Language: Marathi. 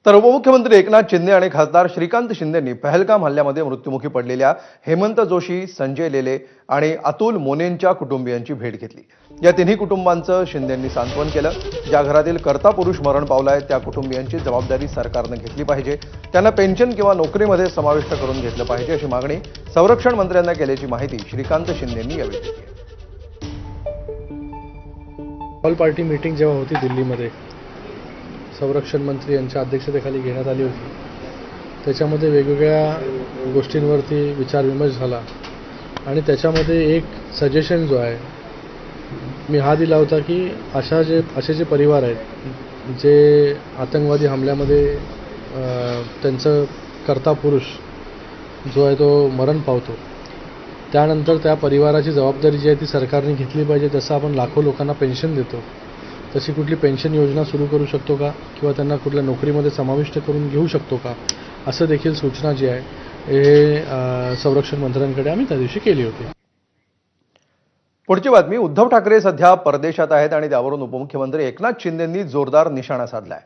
तर उपमुख्यमंत्री एकनाथ शिंदे आणि खासदार श्रीकांत शिंदेंनी पहलगाम हल्ल्यामध्ये मृत्युमुखी पडलेल्या हेमंत जोशी, संजय लेले आणि अतुल मोनेंच्या कुटुंबियांची भेट घेतली। या तिन्ही कुटुंबांचं शिंदेंनी सांत्वन केलं। ज्या घरातील कर्ता पुरुष मरण पावलाय त्या कुटुंबियांची जबाबदारी सरकारने घेतली पाहिजे। त्यांना पेन्शन किंवा नोकरीमध्ये समाविष्ट करून घेतलं पाहिजे अशी मागणी संरक्षण मंत्र्यांना केल्याची माहिती श्रीकांत शिंदेंनी यावेळी दिली। ऑल पार्टी मीटिंग जेव्हा होती दिल्लीमध्ये संरक्षण मंत्री यांच्या अध्यक्षतेखाली घेण्यात आली होती, त्याच्यामध्ये वेगवेगळ्या गोष्टींवरती विचारविमर्श झाला आणि त्याच्यामध्ये एक सजेशन जो आहे मी हा दिला होता की असे जे परिवार आहेत जे आतंकवादी हमल्यामध्ये त्यांचं कर्ता पुरुष जो आहे तो मरण पावतो, त्यानंतर त्या परिवाराची जबाबदारी जी आहे ती सरकारने घेतली पाहिजे। जसं आपण लाखो लोकांना पेन्शन देतो तशी कुठली पेन्शन योजना सुरू करू शकतो का, किंवा त्यांना कुठल्या नोकरीमध्ये समाविष्ट करून घेऊ शकतो का, असं देखील सूचना जी आहे हे संरक्षण मंत्र्यांकडे आम्ही त्या दिवशी केली होती। पुढची बातमी, उद्धव ठाकरे सध्या परदेशात आहेत आणि त्यावरून उपमुख्यमंत्री एकनाथ शिंदेंनी जोरदार निशाणा साधलाय।